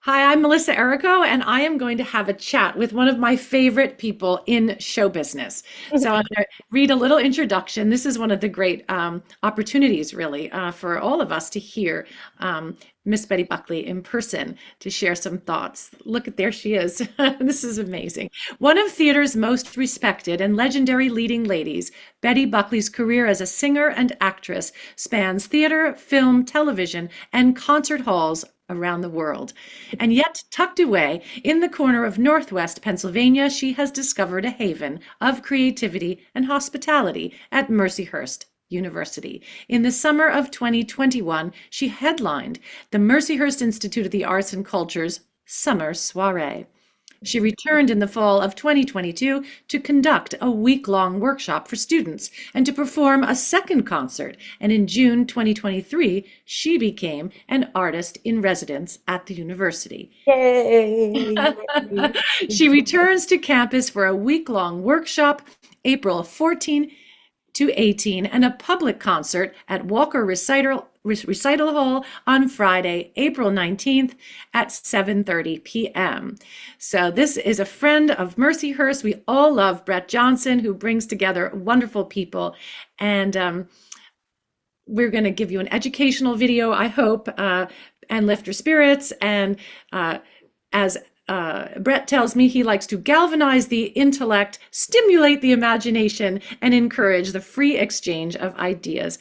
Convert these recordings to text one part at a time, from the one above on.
Hi, I'm Melissa Errico, and I am going to have a chat with one of my favorite people in show business. So I'm going to read a little introduction. This is one of the great opportunities, really, for all of us to hear Miss Betty Buckley in person to share some thoughts. Look at there she is. This is amazing. One of theater's most respected and legendary leading ladies, Betty Buckley's career as a singer and actress spans theater, film, television, and concert halls around the world. And yet, tucked away in the corner of Northwest Pennsylvania, she has discovered a haven of creativity and hospitality at Mercyhurst University. In the summer of 2021, she headlined the Mercyhurst Institute of the Arts and Culture's Summer Soiree. She returned in the fall of 2022 to conduct a week-long workshop for students and to perform a second concert. And in June 2023, she became an artist in residence at the university. Yay! She returns to campus for a week-long workshop, April 14 to 18, and a public concert at Walker Recital Hall on Friday, April 19th at 7:30 p.m. So this is a friend of Mercyhurst. We all love Brett Johnson, who brings together wonderful people. And we're going to give you an educational video, I hope, and lift your spirits. And as Brett tells me, he likes to galvanize the intellect, stimulate the imagination, and encourage the free exchange of ideas.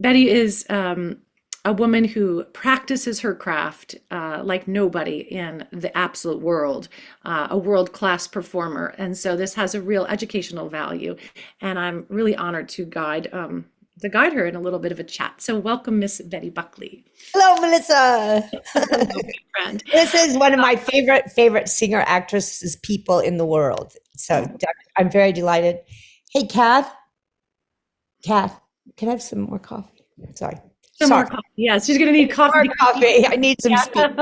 Betty is a woman who practices her craft like nobody in the absolute world, a world-class performer. And so this has a real educational value. And I'm really honored to guide her in a little bit of a chat. So welcome, Miss Betty Buckley. Hello, Melissa. Hello, friend. This is one of my favorite singer actresses people in the world. So I'm very delighted. Hey, Kath, can I have some more coffee? Sorry. Some more coffee. Yes, she's going to need coffee. More coffee. I need some speed.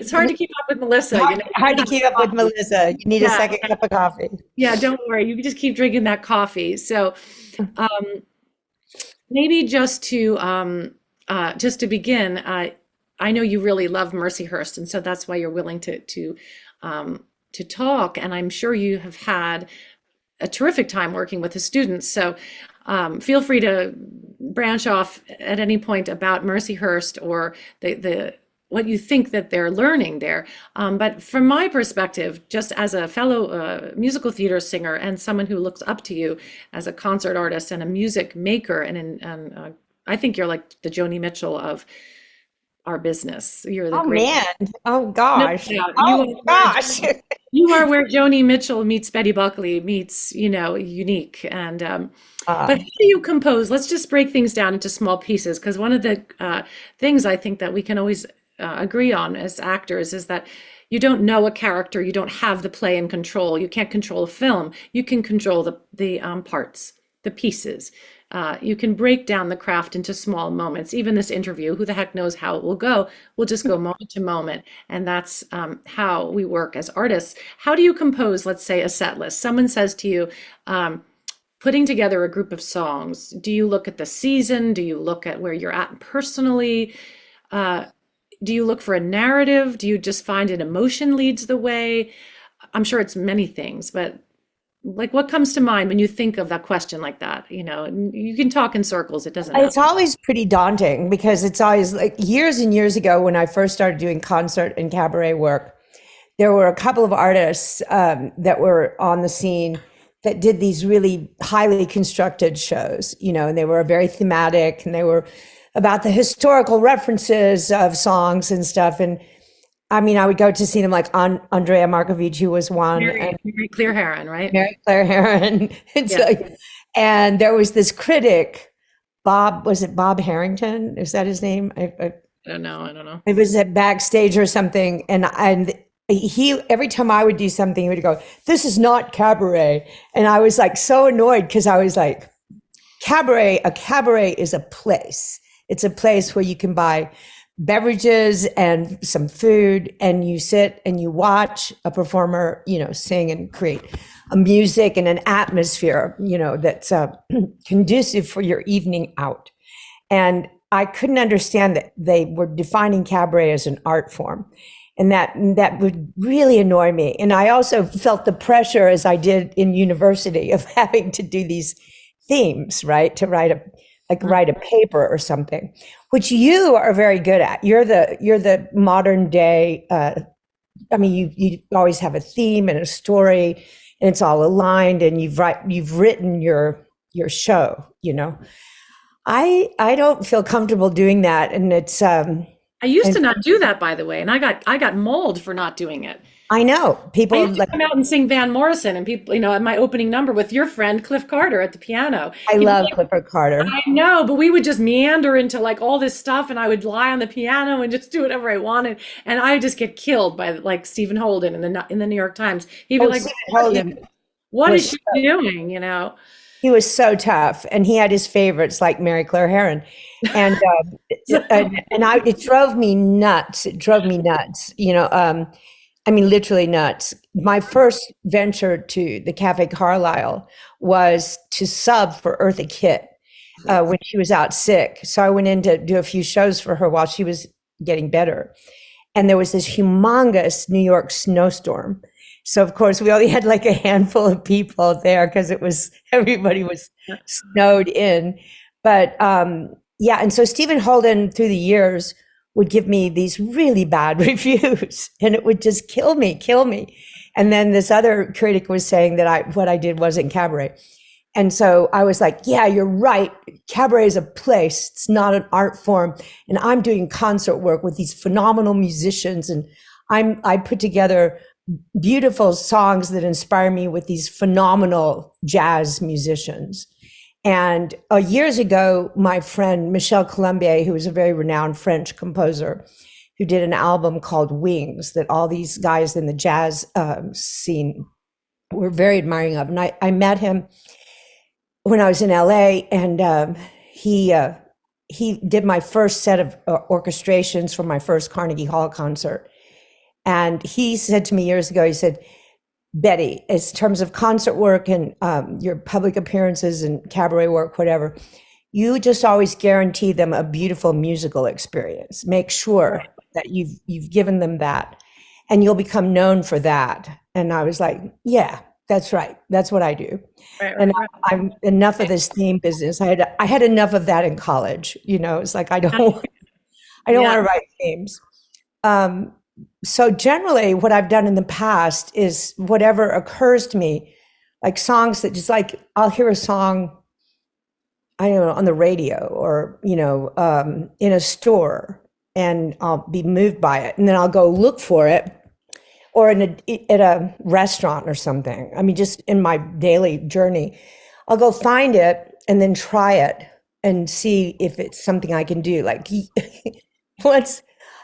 It's hard to keep up with Melissa. Hard to keep up with Melissa. You need a second cup of coffee. Yeah, don't worry. You can just keep drinking that coffee. So maybe just to begin, I know you really love Mercyhurst, and so that's why you're willing to talk. And I'm sure you have had a terrific time working with the students. So feel free to branch off at any point about Mercyhurst or the what you think that they're learning there. But from my perspective, just as a fellow musical theater singer and someone who looks up to you as a concert artist and a music maker, and I think you're like the Joni Mitchell of our business. You're the great. Man. Oh gosh. No, oh gosh. You are where Joni Mitchell meets Betty Buckley meets, unique. And but how do you compose? Let's just break things down into small pieces, because one of the things I think that we can always agree on as actors is that you don't know a character, you don't have the play in control, you can't control a film, you can control the parts, the pieces. You can break down the craft into small moments. Even this interview, who the heck knows how it will go? We'll just go moment to moment. And that's how we work as artists. How do you compose, let's say, a set list? Someone says to you, putting together a group of songs, do you look at the season? Do you look at where you're at personally? Do you look for a narrative? Do you just find an emotion leads the way? I'm sure it's many things, but like, what comes to mind when you think of that question like that? You can talk in circles. It doesn't matter. It's always pretty daunting because it's always like years and years ago when I first started doing concert and cabaret work, there were a couple of artists that were on the scene that did these really highly constructed shows, and they were very thematic and they were about the historical references of songs and stuff. And I mean, I would go to see them like on Andrea Markovici was one. Mary Claire Heron, right? Mary Claire Heron. And there was this critic, was it Bob Harrington? Is that his name? I don't know. It was at backstage or something. And he, every time I would do something, he would go, "This is not cabaret." And I was like so annoyed because I was like, a cabaret is a place. It's a place where you can buy beverages and some food, and you sit and you watch a performer, sing and create a music and an atmosphere, that's conducive for your evening out. And I couldn't understand that they were defining cabaret as an art form. And that would really annoy me. And I also felt the pressure, as I did in university, of having to do these themes, right? To write a paper or something, which you are very good at. You're the modern day. I mean, you always have a theme and a story, and it's all aligned. And you've written your show. I don't feel comfortable doing that, and it's I used and to not do that, by the way, and I got mauled for not doing it. I know I people used to like come out and sing Van Morrison, and people, at my opening number with your friend Cliff Carter at the piano. I People love Clifford Carter. I know, but we would just meander into like all this stuff, and I would lie on the piano and just do whatever I wanted, and I would just get killed by like Stephen Holden in the New York Times. He'd be Oh, like, Stephen Holden "What is was she doing?" You know? he was so tough, and he had his favorites like Mary Claire Heron, and it drove me nuts. It drove me nuts. I mean, literally nuts. My first venture to the Cafe Carlisle was to sub for Eartha Kitt when she was out sick. So I went in to do a few shows for her while she was getting better. And there was this humongous New York snowstorm. So of course we only had like a handful of people there because everybody was snowed in. But yeah, and so Stephen Holden through the years would give me these really bad reviews, and it would just kill me. And then this other critic was saying that what I did wasn't cabaret. And so I was like, yeah, you're right. Cabaret is a place. It's not an art form. And I'm doing concert work with these phenomenal musicians. And I put together beautiful songs that inspire me with these phenomenal jazz musicians. And years ago, my friend Michel Colombier, who was a very renowned French composer, who did an album called Wings that all these guys in the jazz scene were very admiring of. And I met him when I was in LA, and he did my first set of orchestrations for my first Carnegie Hall concert. And he said to me years ago, he said, Betty, in terms of concert work and your public appearances and cabaret work, whatever, you just always guarantee them a beautiful musical experience. Make sure that you've given them that, and you'll become known for that. And I was like, yeah, that's right. That's what I do. And I'm enough of this theme business. I had enough of that in college. It's like I don't want to write themes. So generally what I've done in the past is whatever occurs to me, like songs that just like, I'll hear a song, I don't know, on the radio or, in a store, and I'll be moved by it. And then I'll go look for it, or at a restaurant or something. I mean, just in my daily journey, I'll go find it and then try it and see if it's something I can do. Like once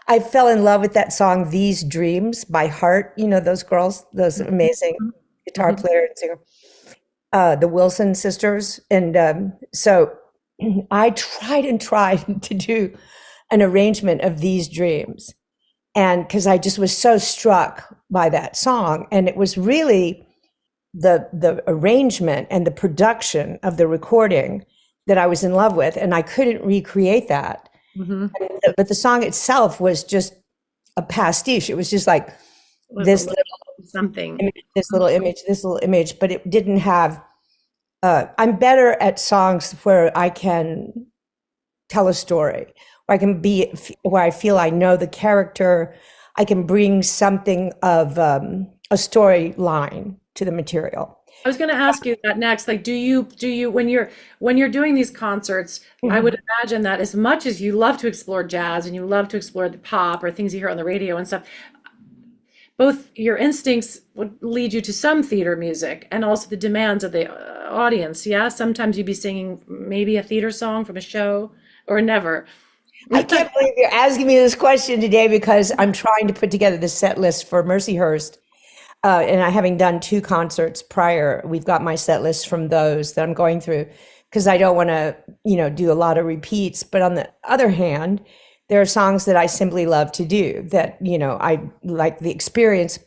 I fell in love with that song, These Dreams by Heart. Those girls, those amazing guitar player and singer, the Wilson sisters. And so I tried and tried to do an arrangement of These Dreams. And because I just was so struck by that song. And it was really the arrangement and the production of the recording that I was in love with. And I couldn't recreate that. Mm-hmm. But the song itself was just a pastiche. It was just like this little something, image, this little image, but it didn't have, I'm better at songs where I can tell a story, where I feel I know the character. I can bring something of a storyline to the material. I was going to ask you that next. Like, do you when you're doing these concerts, mm-hmm. I would imagine that as much as you love to explore jazz and you love to explore the pop or things you hear on the radio and stuff, both your instincts would lead you to some theater music and also the demands of the audience. Yeah, sometimes you'd be singing maybe a theater song from a show, or never. I can't believe you're asking me this question today, because I'm trying to put together the set list for Mercyhurst. And having done 2 concerts prior, we've got my set list from those that I'm going through, because I don't want to, do a lot of repeats. But on the other hand, there are songs that I simply love to do that, I like the experience.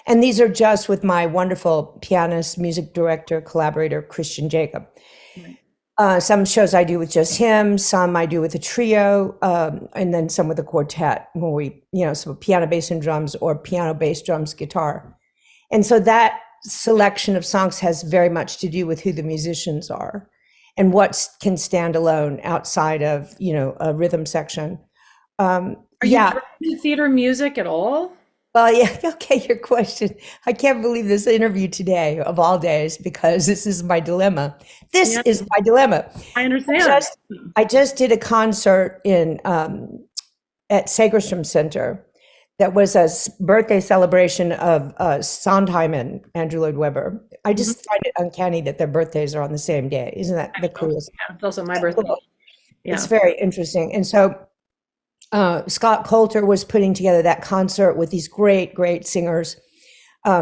And these are just with my wonderful pianist, music director, collaborator, Christian Jacob. Right. Some shows I do with just him, some I do with a trio, and then some with a quartet when we, so piano, bass, and drums, or piano, bass, drums, guitar. And so that selection of songs has very much to do with who the musicians are and what can stand alone outside of, a rhythm section. Are you Yeah. drawn to theater music at all? Well, yeah. Okay. Your question. I can't believe this interview today of all days, because this is my dilemma. This Yeah, is my dilemma. I I understand. just, I just did a concert at Segerstrom Center that was a birthday celebration of Sondheim and Andrew Lloyd Webber. I Mhm. just find it uncanny that their birthdays are on the same day. Isn't that the coolest? Yeah, it's also my birthday. It's Yeah. very interesting. And so Scott Coulter was putting together that concert with these great, great singers,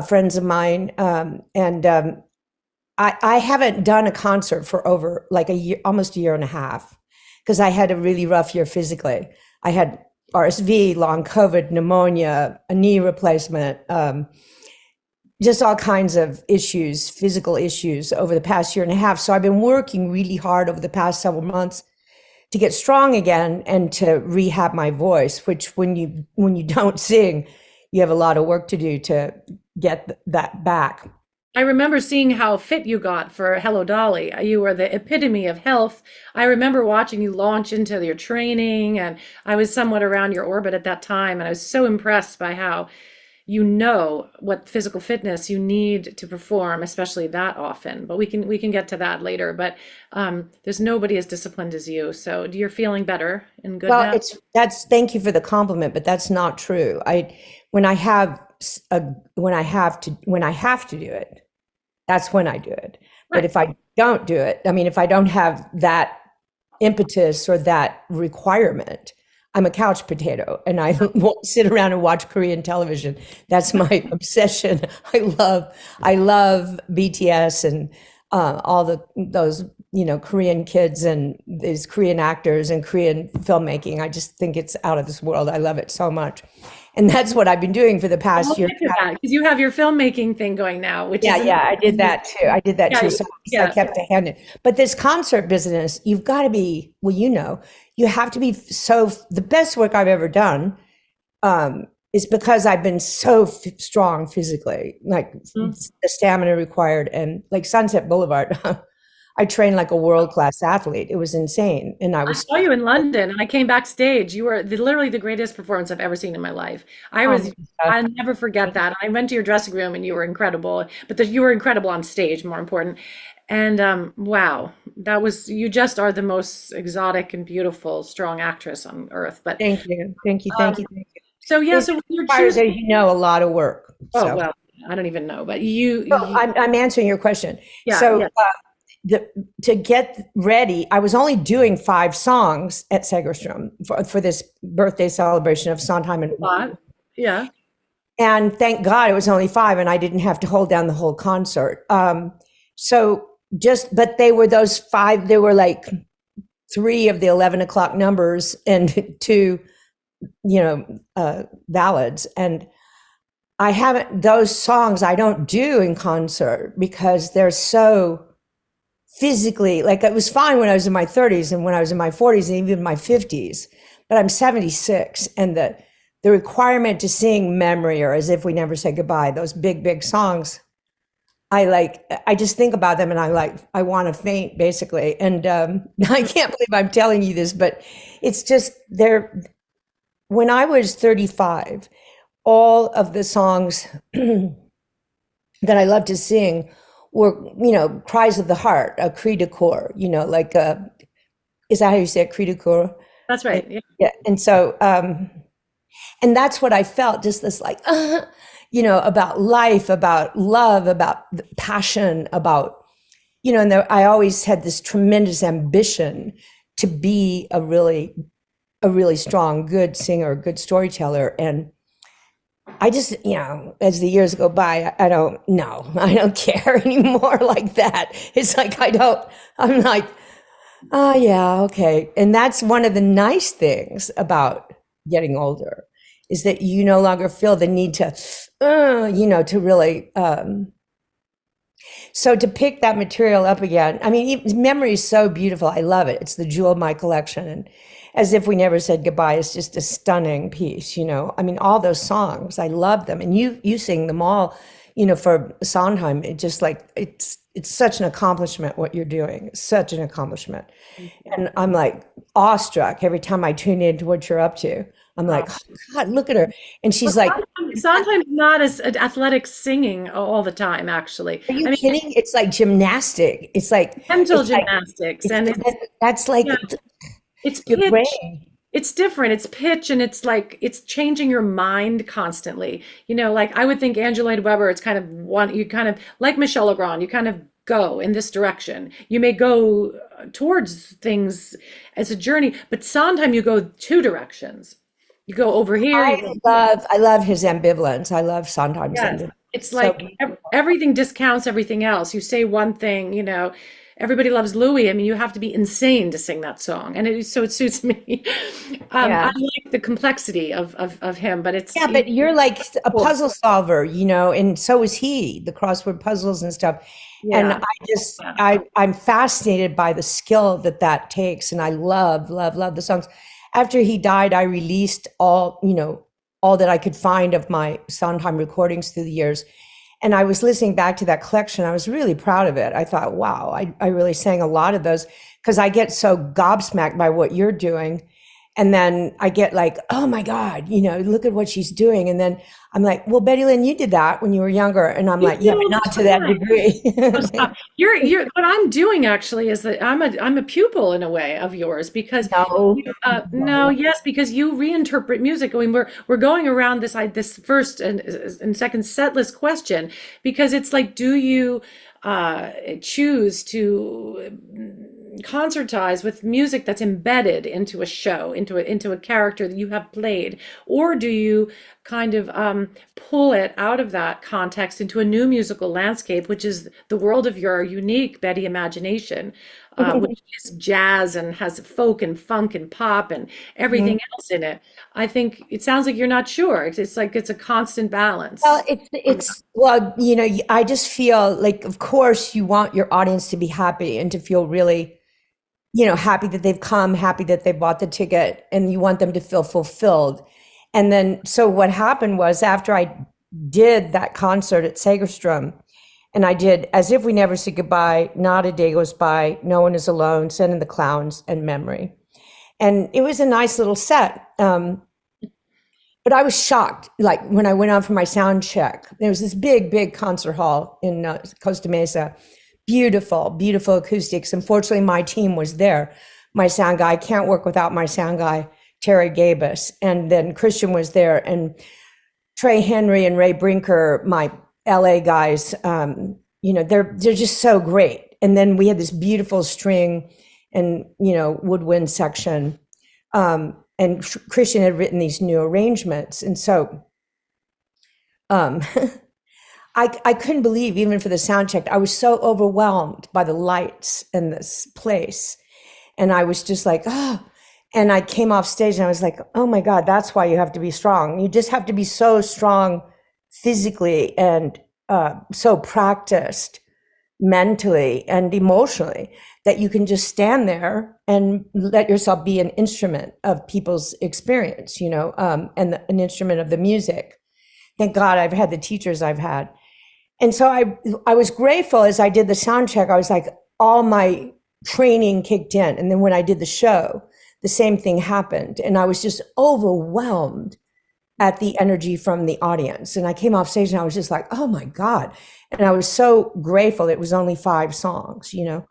friends of mine. I haven't done a concert for over like a year, almost a year and a half, because I had a really rough year physically. I had RSV, long COVID, pneumonia, a knee replacement, just all kinds of issues, physical issues over the past year and a half. So I've been working really hard over the past several months to get strong again and to rehab my voice, which when you don't sing, you have a lot of work to do to get that back. I remember seeing how fit you got for Hello Dolly. You were the epitome of health. I remember watching you launch into your training, and I was somewhat around your orbit at that time, and I was so impressed by how you know what physical fitness you need to perform, especially that often. But we can get to that later. But there's nobody as disciplined as you. So you're feeling better and good Well, now? thank you for the compliment, but that's not true. When I have when I have to do it, that's when I do it. But Right. if I don't do it, I mean, if I don't have that impetus or that requirement, I'm a couch potato and I won't sit around and watch Korean television. That's my obsession. I love BTS and all those Korean kids and these Korean actors and Korean filmmaking. I just think it's out of this world. I love it so much, and that's what I've been doing for the We'll past year. get to that because you have your filmmaking thing going now, which Yeah, is yeah, I did that too. I did that yeah, too. So I yeah. kept a hand in. But this concert business, you've got to be, well, you have to be the best work I've ever done is because I've been so strong physically, like Mhm. the stamina required. And like Sunset Boulevard, I trained like a world-class athlete. It was insane. And I I was, saw you in London and I came backstage. You were literally the greatest performance I've ever seen in my life. I oh was, my God. I'll never forget that. I went to your dressing room and you were incredible, but you were incredible on stage, more important. And wow, that was, you just are the most exotic and beautiful, strong actress on earth. But Thank you. Thank you. Thank um, you. Thank you. so yeah, It so when you're requires, choosing, as you know, a lot of work. oh, So, well, I don't even know, but so I'm answering your question. yeah, So yeah. the to get ready, I was only doing 5 songs at Segerstrom for this birthday celebration of Sondheim, Lot. Yeah. and thank God it was only 5, and I didn't have to hold down the whole concert. So but they were those 5. They were like 3 of the 11 o'clock numbers and 2, ballads. And I haven't those songs I don't do in concert because they're so physically, like it was fine when I was in my 30s and when I was in my 40s and even my 50s, but I'm 76, and the requirement to sing Memory or As If We Never Said Goodbye, those big, big songs, I just think about them and I want to faint basically. And I can't believe I'm telling you this, but it's just when I was 35, all of the songs that I love to sing were, cries of the heart, a cri de coeur, like, is that how you say it, cri de coeur? That's right. Yeah. Yeah. And so, and that's what I felt, just this like, about life, about love, about passion, about, and I always had this tremendous ambition to be a really strong, good singer, good storyteller. And I just, as the years go by, I don't know. I don't care anymore like that. It's like, I'm like, oh, yeah, okay. And that's one of the nice things about getting older is that you no longer feel the need to, to really, So to pick that material up again, I mean, memory is so beautiful. I love it. It's the jewel of my collection. And As If We Never Said Goodbye is just a stunning piece, you know. I mean, all those songs, I love them. And you sing them all, you know, for Sondheim. It just like, it's such an accomplishment what you're doing. It's such an accomplishment. And I'm like awestruck every time I tune into what you're up to. I'm like, oh, God, look at her. And she's like, Sometimes not as athletic singing all the time, actually. are you I mean, kidding? It's like gymnastic. mental It's like, gymnastics, and that's like yeah, it's your pitch. brain. It's different. It's pitch, and it's like it's changing your mind constantly. You know, like I would think Andrew Lloyd Webber, it's kind of one, you kind of like Michel Legrand, you kind of go in this direction. You may go towards things as a journey, but sometimes you go two directions. You go over here, you go here. I love his ambivalence. I love Sondheim's Yes. ambivalence. It's So like everything discounts everything else. You say one thing, everybody loves Louis. I mean, you have to be insane to sing that song. And so it suits me. I yeah. like the complexity of him, but Yeah, but you're like a puzzle solver, you know, and so is he, the crossword puzzles and stuff. And yeah. Yeah. I'm fascinated by the skill that takes. And I love the songs. After he died, I released all, you know, all that I could find of my Sondheim recordings through the years. And I was listening back to that collection. I was really proud of it. I thought, wow, I really sang a lot of those because I get so gobsmacked by what you're doing. And then I get like, oh my God, you know, look at what she's doing. And then I'm like, well, Betty Lynn, you did that when you were younger. And I'm You like, do yeah, but all not the to that time. So degree. stop. You're what I'm doing actually is that I'm a pupil in a way of yours because No, no, no. yes, because you reinterpret music. I mean, we're going around this first and second set list question because it's like, do you choose to concertize with music that's embedded into a show, into a character that you have played, or do you kind of pull it out of that context into a new musical landscape, which is the world of your unique Betty imagination, which is jazz and has folk and funk and pop and everything else in it. I think it sounds like you're not sure. It's like it's a constant Well, balance. well, you know, I just feel like, of course, you want your audience to be happy and to feel really, you know, happy that they've come, happy that they bought the ticket, and you want them to feel fulfilled. And then, so what happened was after I did that concert at Segerstrom, and I did As If We Never Said Goodbye, Not a Day Goes By, No One Is Alone, Send in the Clowns, and Memory. And it was a nice little set. But I was shocked, like when I went on for my sound check. There was this big concert hall in Costa Mesa. Beautiful acoustics. Unfortunately, my team was there. My sound guy, I can't work without my sound guy, Terry Gabus. And then Christian was there, and Trey Henry and Ray Brinker, my LA guys. You know, they're just so great. And then we had this beautiful string and, you know, woodwind section. And Christian had written these new arrangements. And so I couldn't believe, even for the sound check, I was so overwhelmed by the lights in this place. And I was just like, oh, and I came off stage and I was like, oh my God, that's why you have to be strong. You just have to be so strong physically and so practiced mentally and emotionally that you can just stand there and let yourself be an instrument of people's experience, you know, and an instrument of the music. Thank God I've had the teachers I've had. And so I was grateful as I did the sound check. I was like, all my training kicked in. And then when I did the show, the same thing happened. And I was just overwhelmed at the energy from the audience. And I came off stage and I was just like, oh my God. And I was so grateful it was only 5 songs, you know.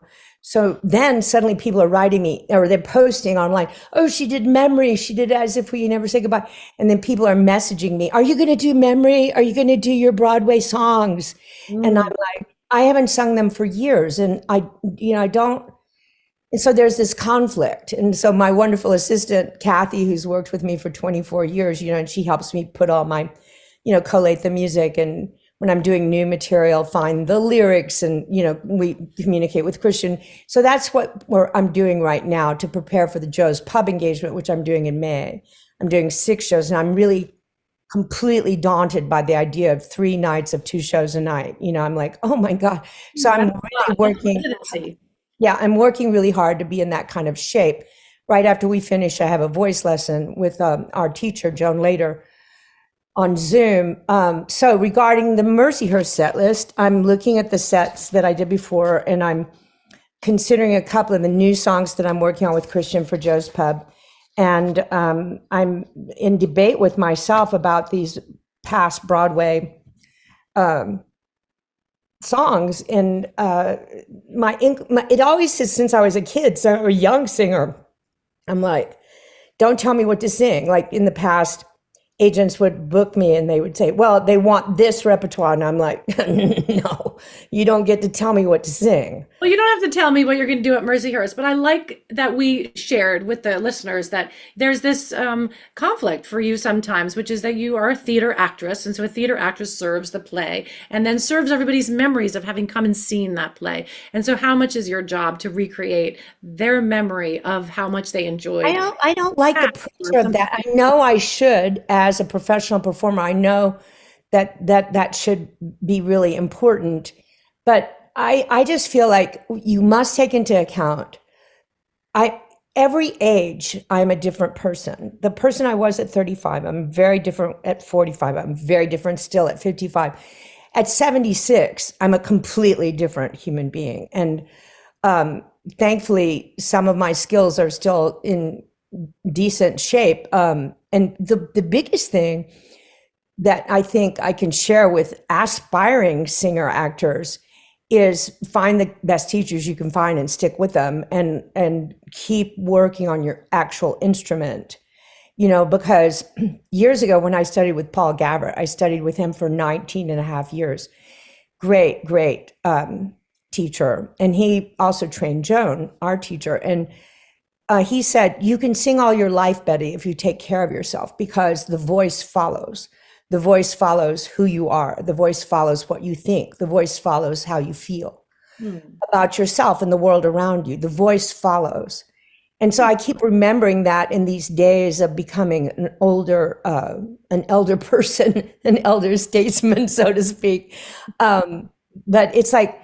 So then suddenly people are writing me, or they're posting online, oh, she did Memory, she did As If We Never Say Goodbye. And then people are messaging me, are you going to do Memory? Are you going to do your Broadway songs? And I'm like, I haven't sung them for years. And I don't. And so there's this conflict. And so my wonderful assistant, Kathy, who's worked with me for 24 years, you know, and she helps me put all my, you know, collate the music. And when I'm doing new material, find the lyrics, and, you know, we communicate with Christian. So that's what I'm doing right now to prepare for the Joe's Pub engagement, which I'm doing in May. I'm doing 6 shows, and I'm really completely daunted by the idea of 3 nights of 2 shows a night. I'm like, oh my God. So I'm That's a really lot. That's working. residency. Yeah, I'm working really hard to be in that kind of shape. Right after we finish, I have a voice lesson with our teacher, Joan Later, on Zoom. So regarding the Mercyhurst set list, I'm looking at the sets that I did before, and I'm considering a couple of the new songs that I'm working on with Christian for Joe's Pub. And I'm in debate with myself about these past Broadway songs. And it always has, since I was a kid, so a young singer, I'm like, don't tell me what to sing. Like in the past, agents would book me and they would say, well, they want this repertoire. And I'm like, no, you don't get to tell me what to sing. Well, you don't have to tell me what you're going to do at Mercyhurst, but I like that we shared with the listeners that there's this conflict for you sometimes, which is that you are a theater actress. And so a theater actress serves the play and then serves everybody's memories of having come and seen that play. And so how much is your job to recreate their memory of how much they enjoyed? I don't like the pressure of that. I know I should, as a professional performer, I know that should be really important. But I just feel like you must take into account, every age, I'm a different person. The person I was at 35, I'm very different at 45. I'm very different still at 55. At 76, I'm a completely different human being. And thankfully, some of my skills are still in decent shape. And the biggest thing that I think I can share with aspiring singer actors is find the best teachers you can find and stick with them and keep working on your actual instrument. Because years ago when I studied with Paul Gavert, I studied with him for 19 and a half years. Great teacher. And he also trained Joan, our teacher. And he said, you can sing all your life, Betty, if you take care of yourself, because the voice follows. The voice follows who you are. The voice follows what you think. The voice follows how you feel about yourself and the world around you. The voice follows. And so I keep remembering that in these days of becoming an elder person, an elder statesman, so to speak. But it's like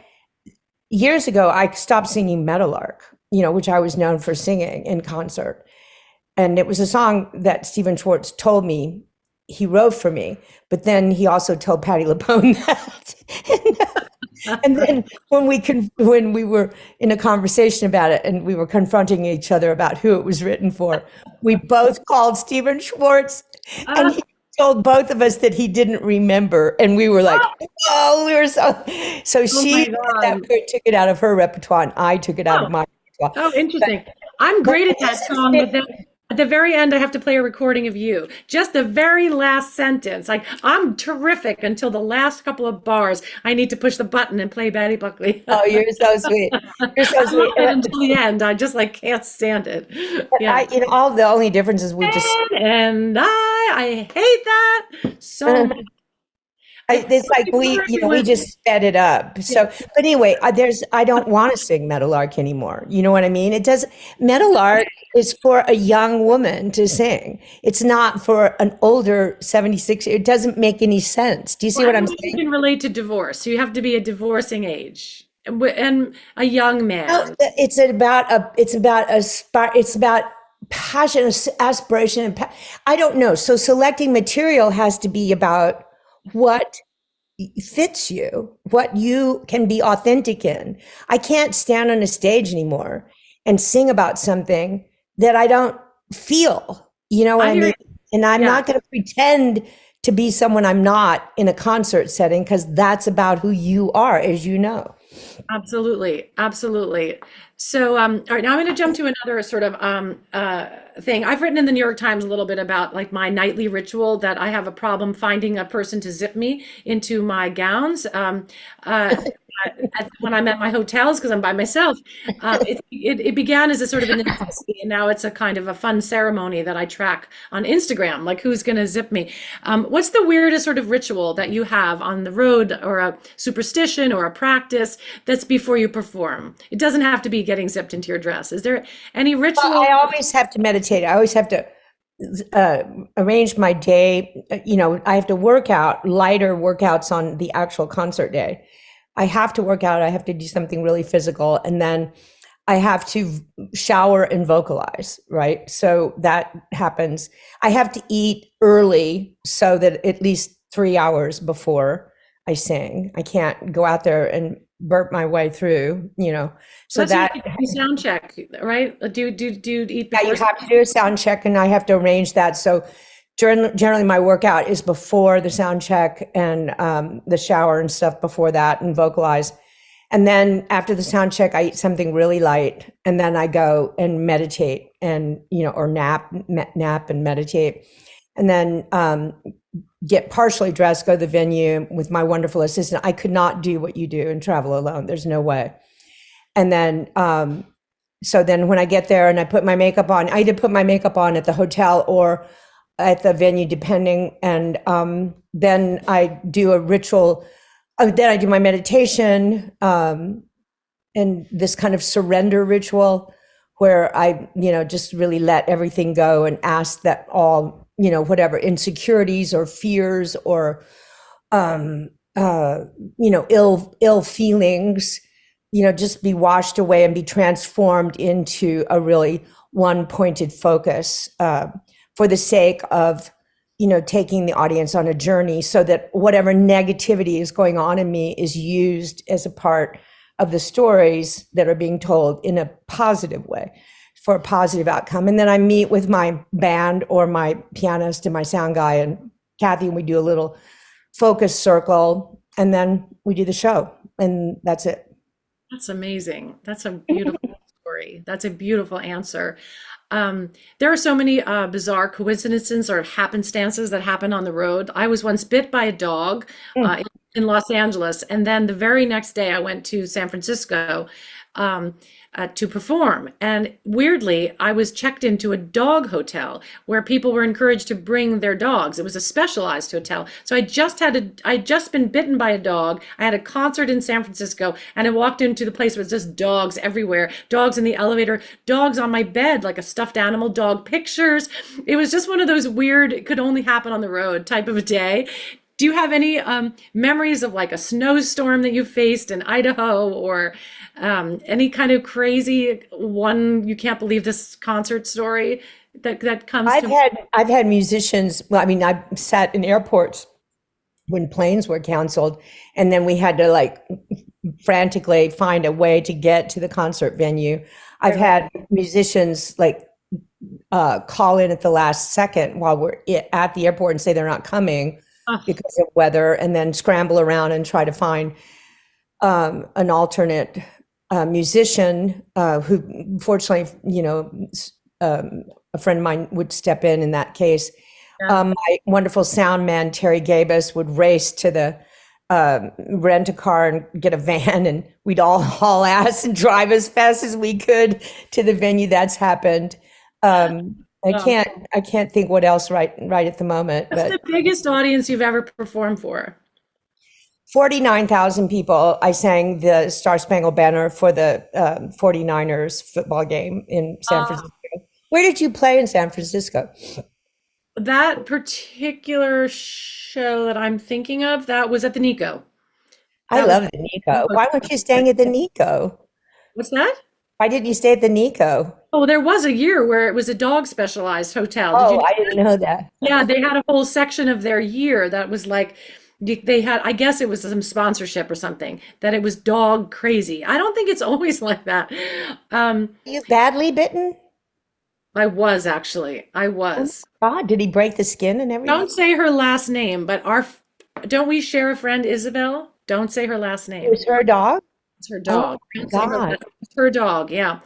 years ago, I stopped singing Meadowlark, which I was known for singing in concert. And it was a song that Stephen Schwartz told me he wrote for me, but then he also told Patti LuPone that. And then when we were in a conversation about it and we were confronting each other about who it was written for, we both called Stephen Schwartz, and he told both of us that he didn't remember, and we were like, "Oh, we were so." She took it out of her repertoire, and I took it out of my repertoire. Oh, interesting. I'm great at that song, but then at the very end, I have to play a recording of you. Just the very last sentence. Like, I'm terrific until the last couple of bars. I need to push the button and play Betty Buckley. Oh, you're so sweet. You're so sweet. Until the end, I just can't stand it. Yeah. All the only difference is we just. And I hate that so much. It's like we just sped it up. So, but anyway, I don't want to sing Meadowlark anymore. You know what I mean? Meadowlark is for a young woman to sing. It's not for an older 76. It doesn't make any sense. Do you see what I'm saying? You can relate to divorce. So you have to be a divorcing age and a young man. No, it's about passion, aspiration, and I don't know. So selecting material has to be about what fits you, what you can be authentic in. I can't stand on a stage anymore and sing about something that I don't feel, you know what I mean? And I'm not going to pretend to be someone I'm not in a concert setting, because that's about who you are, as you know. Absolutely. Absolutely. So, all right, now I'm going to jump to another sort of thing. I've written in the New York Times a little bit about my nightly ritual, that I have a problem finding a person to zip me into my gowns. When I'm at my hotels, because I'm by myself, it began as a sort of a necessity, and now it's a kind of a fun ceremony that I track on Instagram, like who's going to zip me. What's the weirdest sort of ritual that you have on the road, or a superstition or a practice that's before you perform? It doesn't have to be getting zipped into your dress. Is there any ritual? Well, I always have to meditate. I always have to uh, arranged my day. I have to work out lighter workouts on the actual concert day. I have to work out. I have to do something really physical. And then I have to shower and vocalize, right? So that happens. I have to eat early so that at least 3 hours before I sing. I can't go out there and burp my way through. So That's that, usually sound check, right? Do you eat yeah, you before? have to do a sound check and I have to arrange that. So generally my workout is before the sound check and the shower and stuff before that and vocalize. And then after the sound check, I eat something really light, and then I go and meditate or nap and meditate, and then get partially dressed, go to the venue with my wonderful assistant. I could not do what you do and travel alone. There's no way. And then, so then when I get there and I put my makeup on, I either put my makeup on at the hotel or at the venue, depending. And then I do a ritual. Then I do my meditation and this kind of surrender ritual where I, just really let everything go and ask that all, whatever insecurities or fears or, ill feelings, just be washed away and be transformed into a really one pointed focus for the sake of taking the audience on a journey so that whatever negativity is going on in me is used as a part of the stories that are being told in a positive way for a positive outcome. And then I meet with my band or my pianist and my sound guy and Kathy, and we do a little focus circle and then we do the show and that's it. That's amazing. That's a beautiful story. That's a beautiful answer. There are so many bizarre coincidences or happenstances that happen on the road. I was once bit by a dog in Los Angeles, and then the very next day I went to San Francisco to perform. And weirdly, I was checked into a dog hotel where people were encouraged to bring their dogs. It was a specialized hotel. So I'd just been bitten by a dog. I had a concert in San Francisco and I walked into the place with just dogs everywhere, dogs in the elevator, dogs on my bed, like a stuffed animal, dog pictures. It was just one of those weird, it could only happen on the road type of a day. Do you have any memories of like a snowstorm that you faced in Idaho or any kind of crazy one, you can't believe this concert story that comes to I've had musicians. Well, I mean, I've sat in airports when planes were canceled, and then we had to like frantically find a way to get to the concert venue. I've had musicians like call in at the last second while we're at the airport and say they're not coming because of weather, and then scramble around and try to find an alternate musician who, fortunately, a friend of mine would step in that case. Yeah. My wonderful sound man, Terry Gabus, would race to the rent a car and get a van, and we'd all haul ass and drive as fast as we could to the venue. That's happened. I can't think what else right at the moment. What's But the biggest audience you've ever performed for? 49,000 people. I sang the Star Spangled Banner for the 49ers football game in San Francisco. Where did you play in San Francisco? That particular show that I'm thinking of, that was at the Nico. I That was, love the Nico. Why weren't you staying at the Nico? what's that? Why didn't you stay at the Nico? Oh, there was a year where it was a dog specialized hotel. Did you Oh, know I didn't know that. Yeah, they had a whole section of their year that was like they had, I guess it was some sponsorship or something, that it was dog crazy. I don't think it's always like that. You badly bitten? I was actually. I Oh was. my God, did he break the skin and everything? Don't say her last name, but don't we share a friend, Isabel? Don't say her last It name. was her dog? It's her Oh dog. my Don't say her God. last, it's her dog, yeah.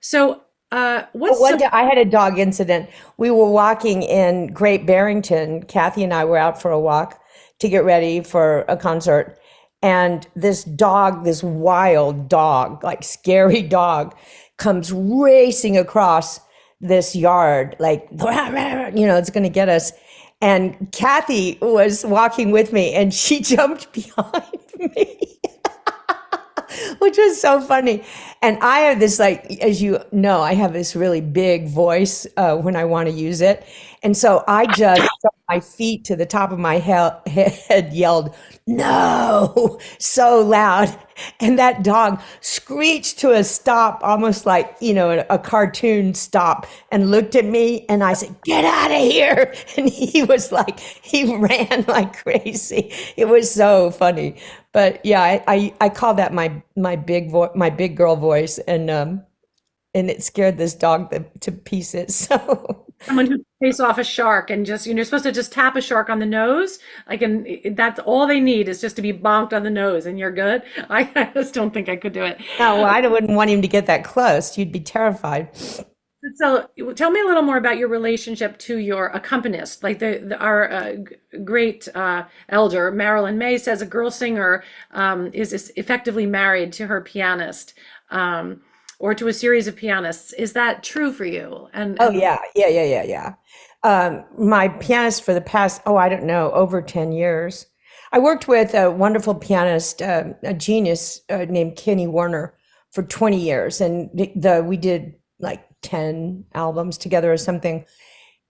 So But what's one some day I had a dog incident. We were walking in Great Barrington. Kathy and I were out for a walk to get ready for a concert. And this dog, this wild dog, like scary dog, comes racing across this yard, like, it's going to get us. And Kathy was walking with me and she jumped behind me. which was so funny. And I have this, like, as you know, I have this really big voice when I want to use it. And so I just, from my feet to the top of my head, yelled, no, so loud. And that dog screeched to a stop, almost like, a cartoon stop, and looked at me. And I said, get out of here. And he was like, he ran like crazy. It was so funny. But yeah, I call that my big girl voice, and it scared this dog to pieces. So Someone who face off a shark and just, you're supposed to just tap a shark on the nose. Like, and that's all they need is just to be bonked on the nose and you're good. I just don't think I could do it. no, I wouldn't want him to get that close. You'd be terrified. So tell me a little more about your relationship to your accompanist. Like our great elder, Marilyn May, says a girl singer is effectively married to her pianist. Or to a series of pianists. Is that true for you? Oh yeah, yeah. My pianist for the past, I don't know, over 10 years. I worked with a wonderful pianist, a genius named Kenny Werner for 20 years. And we did like 10 albums together or something.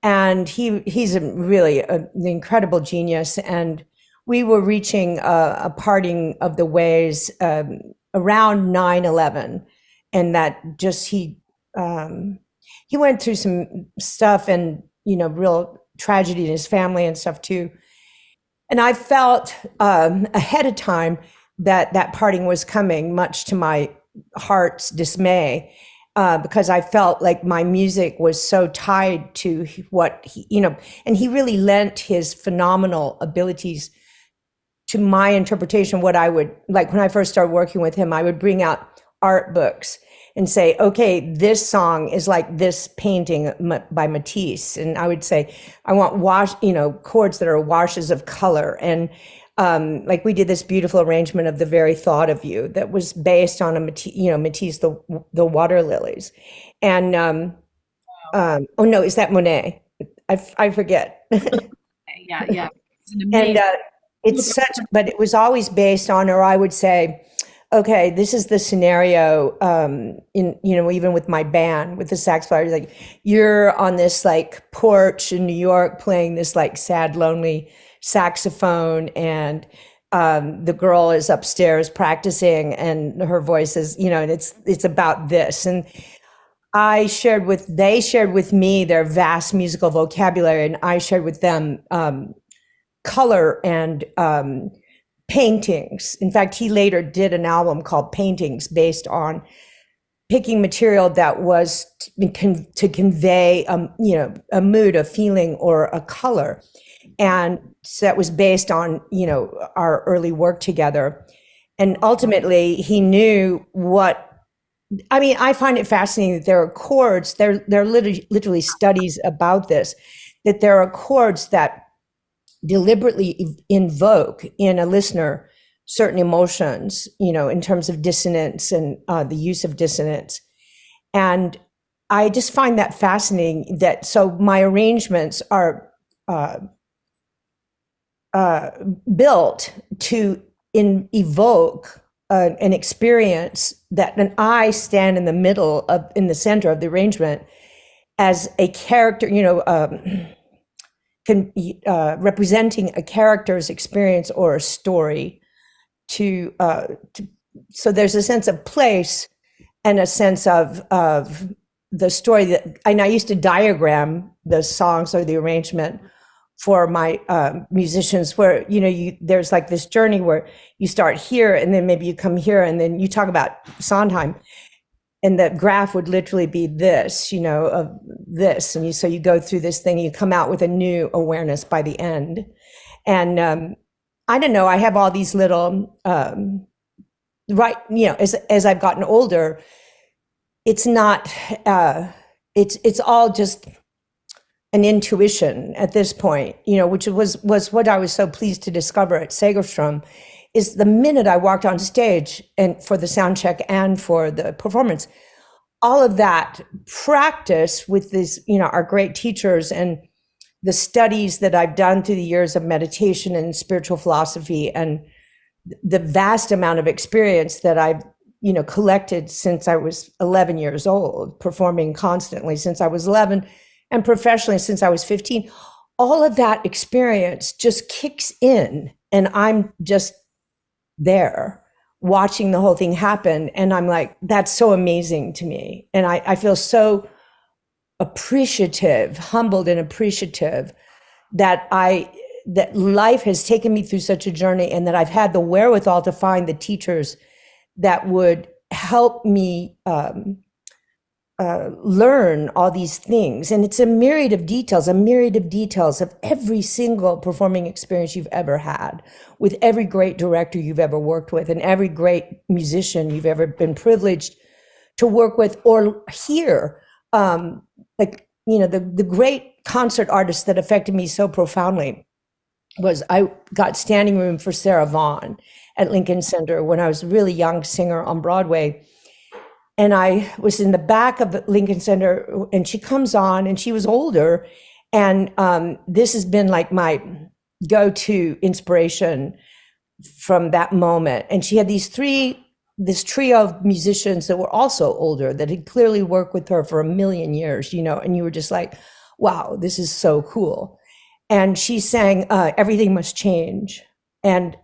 And he's really an incredible genius. And we were reaching a parting of the ways around 9/11. And that just he went through some stuff, and real tragedy in his family and stuff too. And I felt ahead of time that parting was coming, much to my heart's dismay, because I felt like my music was so tied to what and he really lent his phenomenal abilities to my interpretation. What I would like when I first started working with him, I would bring out art books and say, okay, this song is like this painting by Matisse. And I would say, I want chords that are washes of color. And like we did this beautiful arrangement of The Very Thought of You that was based on Matisse, the water lilies. And oh no, is that Monet? I forget. Yeah, yeah. And but it was always based on, or I would say, okay, this is the scenario, even with my band, with the sax player, like you're on this like porch in New York playing this like sad, lonely saxophone, and the girl is upstairs practicing, and her voice is, and it's about this. And they shared with me their vast musical vocabulary, and I shared with them color and paintings. In fact, he later did an album called Paintings based on picking material that was to convey, a mood, a feeling, or a color. And so that was based on, our early work together. And ultimately, he knew I find it fascinating that there are chords, there are literally studies about this, that there are chords that deliberately invoke in a listener certain emotions, in terms of dissonance and the use of dissonance. And I just find that fascinating, so my arrangements are built to evoke an experience and I stand in the center of the arrangement as a character, representing a character's experience or a story so there's a sense of place and a sense of the story and I used to diagram the songs or the arrangement for my musicians, where there's like this journey where you start here and then maybe you come here and then you talk about Sondheim, and the graph would literally be this, of this, and so you go through this thing, you come out with a new awareness by the end. And I don't know, I have all these little as I've gotten older, it's not it's all just an intuition at this point, which was what I was so pleased to discover at Segerstrom, is the minute I walked on stage and for the sound check and for the performance, all of that practice with these, our great teachers and the studies that I've done through the years of meditation and spiritual philosophy and the vast amount of experience that I've collected since I was 11 years old, performing constantly since I was 11, and professionally since I was 15. All of that experience just kicks in, and I'm just there watching the whole thing happen. And I'm like, that's so amazing to me. And I feel so appreciative, humbled and appreciative that that life has taken me through such a journey, and that I've had the wherewithal to find the teachers that would help me learn all these things. And it's a myriad of details of every single performing experience you've ever had, with every great director you've ever worked with, and every great musician you've ever been privileged to work with or hear. The great concert artists that affected me so profoundly was I got standing room for Sarah Vaughan at Lincoln Center when I was a really young singer on Broadway. And I was in the back of the Lincoln Center, and she comes on, and she was older. And this has been like my go-to inspiration from that moment. And she had this trio of musicians that were also older, that had clearly worked with her for a million years, and you were just like, wow, this is so cool. And she sang Everything Must Change. And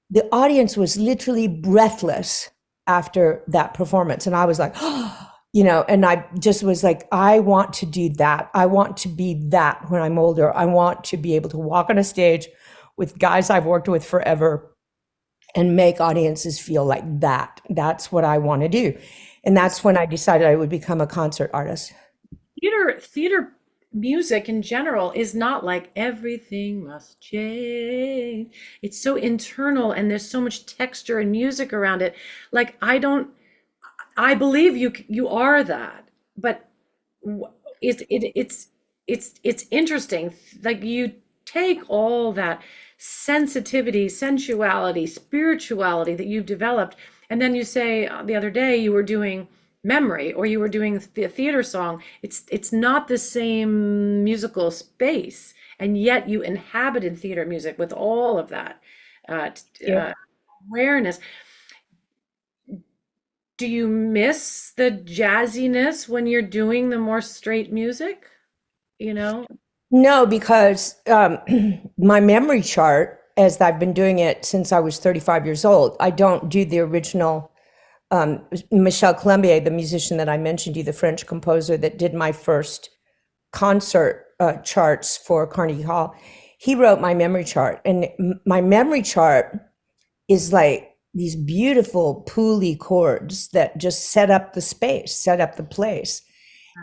the audience was literally breathless after that performance. And I was like, and I just was like, I want to do that. I want to be that when I'm older. I want to be able to walk on a stage with guys I've worked with forever and make audiences feel like that. That's what I want to do. And that's when I decided I would become a concert artist. Theater music in general is not like everything must change. It's so internal, and there's so much texture and music around it. Like, I believe you are that, but it's interesting. Like, you take all that sensitivity, sensuality, spirituality that you've developed, and then you say the other day you were doing Memory, or you were doing the theater song. It's not the same musical space, and yet you inhabited theater music with all of that awareness. Do you miss the jazziness when you're doing the more straight music? No, because my memory chart, as I've been doing it since I was 35 years old, I don't do the original. Michel Colombier, the musician that I mentioned to you, the French composer that did my first concert charts for Carnegie Hall, he wrote my memory chart. And my memory chart is like these beautiful pulley chords that just set up the space, set up the place.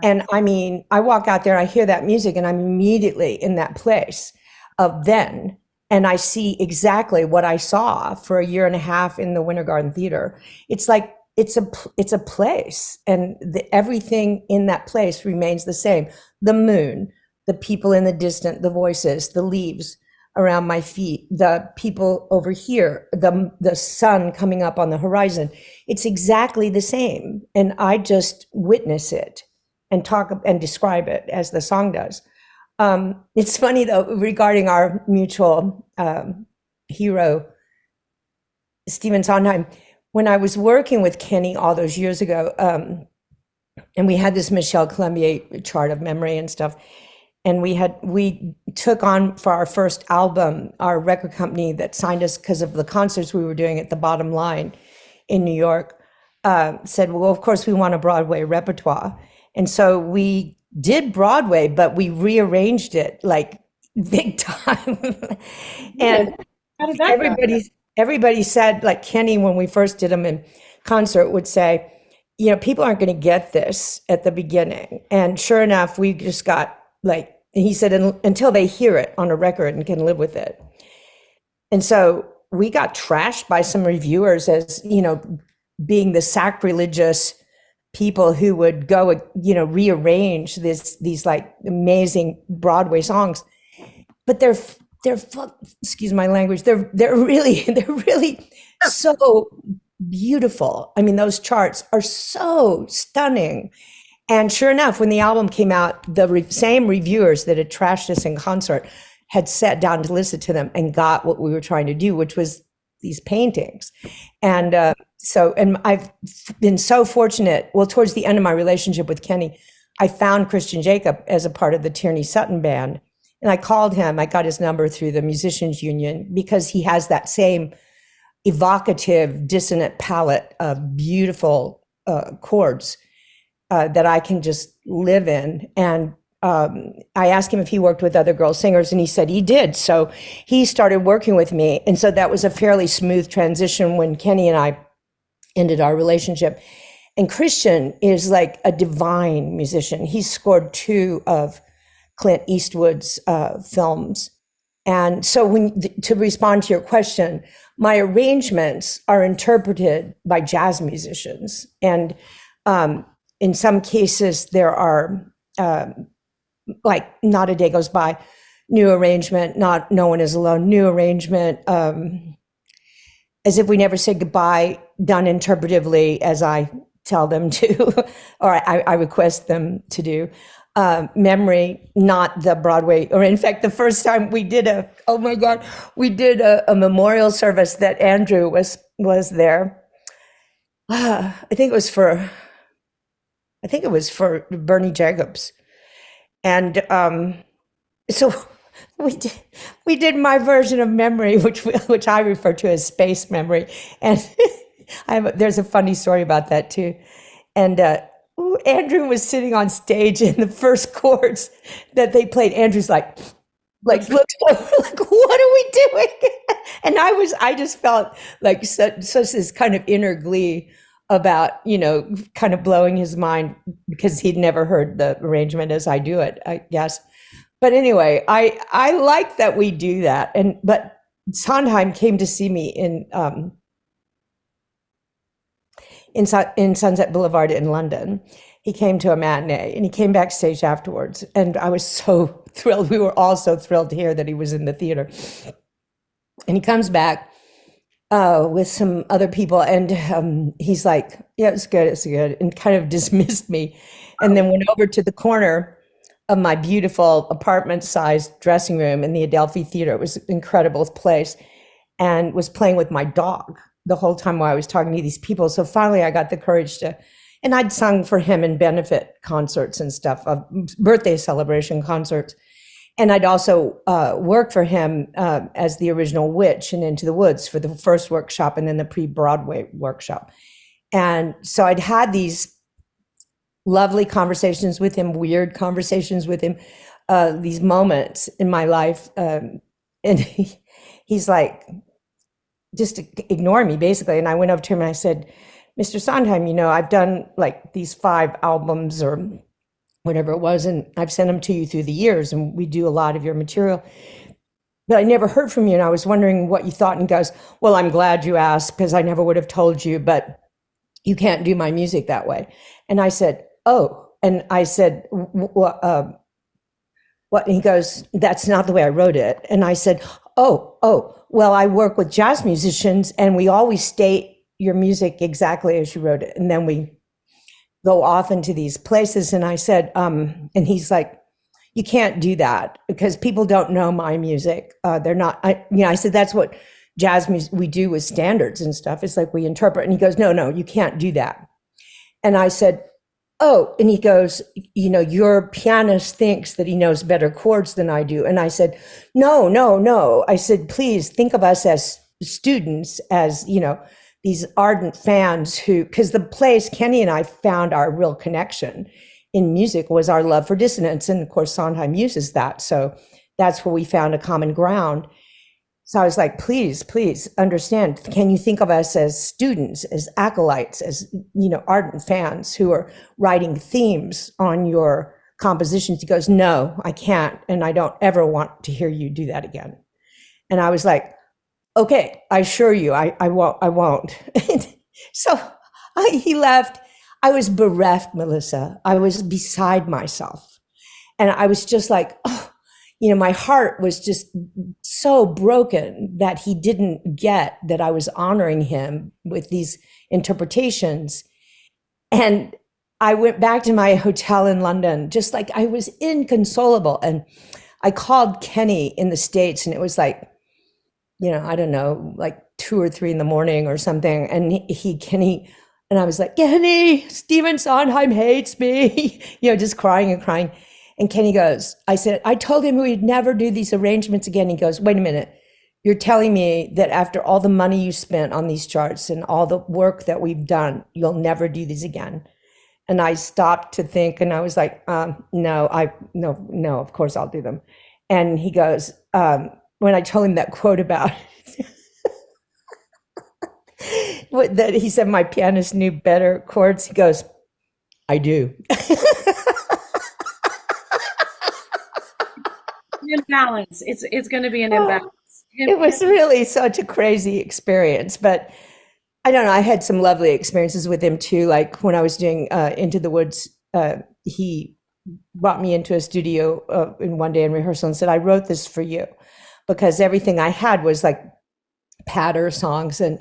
And I mean, I walk out there, I hear that music, and I'm immediately in that place of then. And I see exactly what I saw for a year and a half in the Winter Garden Theater. It's like, it's a place, and everything in that place remains the same. The moon, the people in the distance, the voices, the leaves around my feet, the people over here, the sun coming up on the horizon. It's exactly the same. And I just witness it and talk and describe it as the song does. It's funny though, regarding our mutual hero, Stephen Sondheim, when I was working with Kenny all those years ago, and we had this Michel Colombier chart of memory and stuff, and we took on for our first album, our record company that signed us because of the concerts we were doing at the Bottom Line in New York, said, well, of course we want a Broadway repertoire. And so we did Broadway, but we rearranged it like big time. And how did that go? Everybody said, like Kenny, when we first did them in concert, would say, people aren't going to get this at the beginning. And sure enough, we just got like, he said, until they hear it on a record and can live with it. And so we got trashed by some reviewers as, being the sacrilegious people who would go, rearrange these like amazing Broadway songs. But they're excuse my language, they're really so beautiful. I mean, those charts are so stunning. And sure enough, when the album came out, the same reviewers that had trashed us in concert had sat down to listen to them and got what we were trying to do, which was these paintings. And and I've been so fortunate. Well, towards the end of my relationship with Kenny, I found Christian Jacob as a part of the Tierney Sutton band. And I called him, I got his number through the Musicians Union, because he has that same evocative, dissonant palette of beautiful chords that I can just live in. And I asked him if he worked with other girl singers, and he said he did. So he started working with me. And so that was a fairly smooth transition when Kenny and I ended our relationship. And Christian is like a divine musician. He scored 2 of Clint Eastwood's films. And so to respond to your question, my arrangements are interpreted by jazz musicians. And in some cases, there are like Not a Day Goes By, new arrangement, not No One Is Alone, new arrangement, As If We Never Said Goodbye, done interpretively as I tell them to, or I request them to do. Memory, not the Broadway, or in fact, the first time we did a memorial service that Andrew was there. I think it was for Bernie Jacobs. And so we did my version of Memory, which I refer to as Space Memory. And there's a funny story about that too. And Andrew was sitting on stage in the first chords that they played. Andrew's like looked over, like, what are we doing? And I just felt like such this kind of inner glee about, kind of blowing his mind, because he'd never heard the arrangement as I do it, I guess. But anyway, I like that we do that. But Sondheim came to see me in Sunset Boulevard in London. He came to a matinee, and he came backstage afterwards. And I was so thrilled. We were all so thrilled to hear that he was in the theater. And he comes back with some other people, and he's like, yeah, it's good, and kind of dismissed me. And then went over to the corner of my beautiful apartment-sized dressing room in the Adelphi Theater. It was an incredible place, and was playing with my dog the whole time while I was talking to these people. So finally I got the courage and I'd sung for him in benefit concerts and stuff, birthday celebration concerts. And I'd also worked for him as the original witch in Into the Woods for the first workshop, and then the pre-Broadway workshop. And so I'd had these lovely conversations with him, weird conversations with him, these moments in my life. And he's like, just ignore me, basically. And I went up to him and I said, Mr. Sondheim, I've done like these 5 albums or whatever it was, and I've sent them to you through the years, and we do a lot of your material, but I never heard from you, and I was wondering what you thought. And he goes, well, I'm glad you asked, because I never would have told you, but you can't do my music that way. And I said, oh, and I said, what? And he goes, that's not the way I wrote it. And I said, oh, well, I work with jazz musicians, and we always state your music exactly as you wrote it. And then we go off into these places. And I said, and he's like, you can't do that, because people don't know my music. They're not, I said, that's what jazz music we do with standards and stuff. It's like we interpret. And he goes, no, you can't do that. And I said, oh, and he goes, your pianist thinks that he knows better chords than I do. And I said, no. I said, please think of us as students, as, these ardent fans because the place Kenny and I found our real connection in music was our love for dissonance. And of course, Sondheim uses that. So that's where we found a common ground. So I was like, please understand. Can you think of us as students, as acolytes, as, ardent fans who are writing themes on your compositions? He goes, no, I can't. And I don't ever want to hear you do that again. And I was like, okay, I assure you, I won't. So he left. I was bereft, Melissa. I was beside myself. And I was just like, my heart was just so broken that he didn't get that I was honoring him with these interpretations. And I went back to my hotel in London, just like I was inconsolable. And I called Kenny in the States, and it was like, I don't know, like 2 or 3 in the morning or something. And Kenny, and I was like, Kenny, Stephen Sondheim hates me, just crying and crying. And Kenny goes, I said, I told him we'd never do these arrangements again. He goes, wait a minute. You're telling me that after all the money you spent on these charts and all the work that we've done, you'll never do these again? And I stopped to think, and I was like, no, of course I'll do them. And he goes, when I told him that quote about that he said my pianist knew better chords, he goes, I do. Imbalance. It's going to be an imbalance. It was really such a crazy experience, but I don't know. I had some lovely experiences with him too. Like when I was doing Into the Woods, he brought me into a studio in one day in rehearsal and said, I wrote this for you, because everything I had was like patter songs and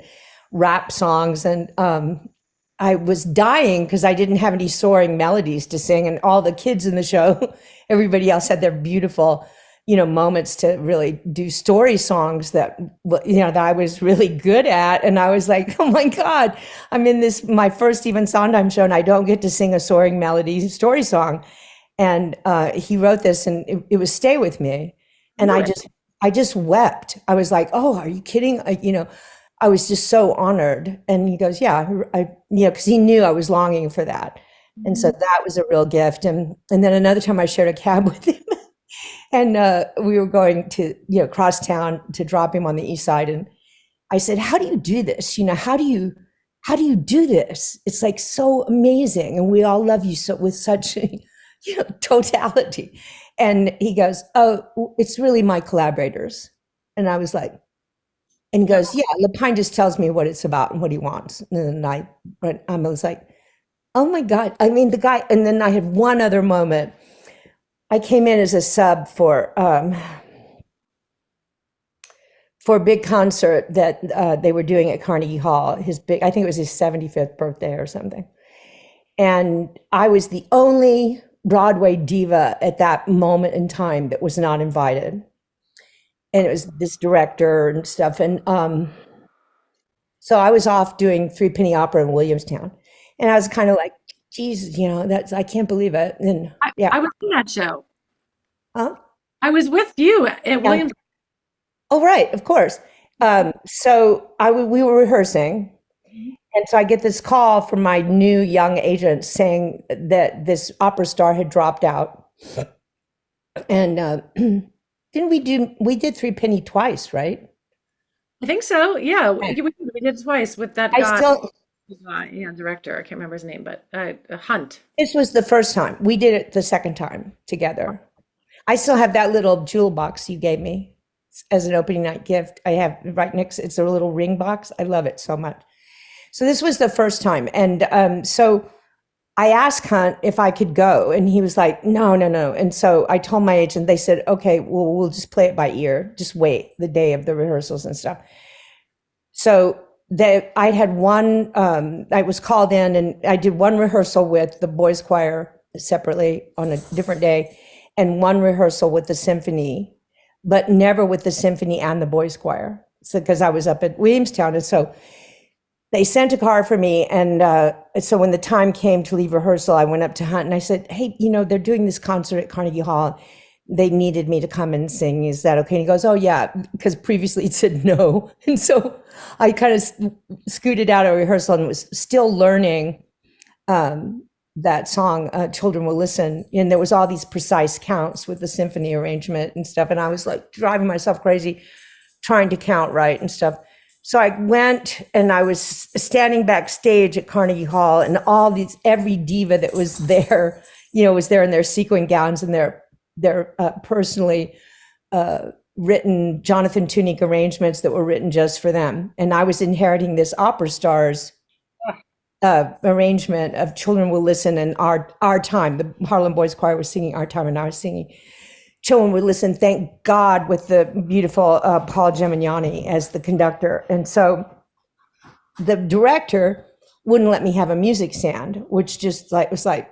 rap songs. And I was dying because I didn't have any soaring melodies to sing. And all the kids in the show, everybody else had their beautiful, moments to really do story songs that, that I was really good at. And I was like, oh my God, I'm in my first Stephen Sondheim show and I don't get to sing a soaring melody story song. And he wrote this, and it was Stay With Me. And I just wept. I was like, oh, are you kidding? I was just so honored. And he goes, yeah, because he knew I was longing for that. And so that was a real gift. And then another time I shared a cab with him and we were going to, cross town to drop him on the east side. And I said, how do you do this? How do you do this? It's like so amazing. And we all love you so with such, totality. And he goes, oh, it's really my collaborators. And I was like, and he goes, yeah, Lapine just tells me what it's about and what he wants. And then I was like, oh my God. I mean, the guy, and then I had one other moment. I came in as a sub for a big concert that they were doing at Carnegie Hall, I think it was his 75th birthday or something. And I was the only Broadway diva at that moment in time that was not invited. And it was this director and stuff. And so I was off doing Three Penny Opera in Williamstown. And I was kind of like, geez, I can't believe it. And yeah. I was in that show. Huh? I was with you at Williams. Oh, right. Of course. So we were rehearsing. And so I get this call from my new young agent saying that this opera star had dropped out. And we did Three Penny twice, right? I think so. Yeah. We did twice with that guy. Director. I can't remember his name, but Hunt. This was the first time. We did it the second time together. I still have that little jewel box you gave me as an opening night gift. I have right next, it's a little ring box. I love it so much. So this was the first time. And so I asked Hunt if I could go, and he was like, no. And so I told my agent, they said, okay, well, we'll just play it by ear. Just wait the day of the rehearsals and stuff. So I had one, I was called in and I did one rehearsal with the boys choir separately on a different day, and one rehearsal with the symphony, but never with the symphony and the boys choir. So, because I was up at Williamstown. And so they sent a car for me. And so when the time came to leave rehearsal, I went up to Hunt and I said, hey, they're doing this concert at Carnegie Hall. They needed me to come and sing. Is that okay? And he goes, oh yeah, because previously he'd said no. And so I kind of scooted out of rehearsal and was still learning that song, Children Will Listen. And there was all these precise counts with the symphony arrangement and stuff. And I was like driving myself crazy, trying to count right and stuff. So I went and I was standing backstage at Carnegie Hall, and every diva that was there, was there in their sequin gowns and their personally written Jonathan Tunick arrangements that were written just for them. And I was inheriting this opera star's arrangement of Children Will Listen and Our Time. The Harlem Boys Choir was singing Our Time, and I was singing Children Will Listen, thank God, with the beautiful Paul Gemignani as the conductor. And so the director wouldn't let me have a music stand, which just was like,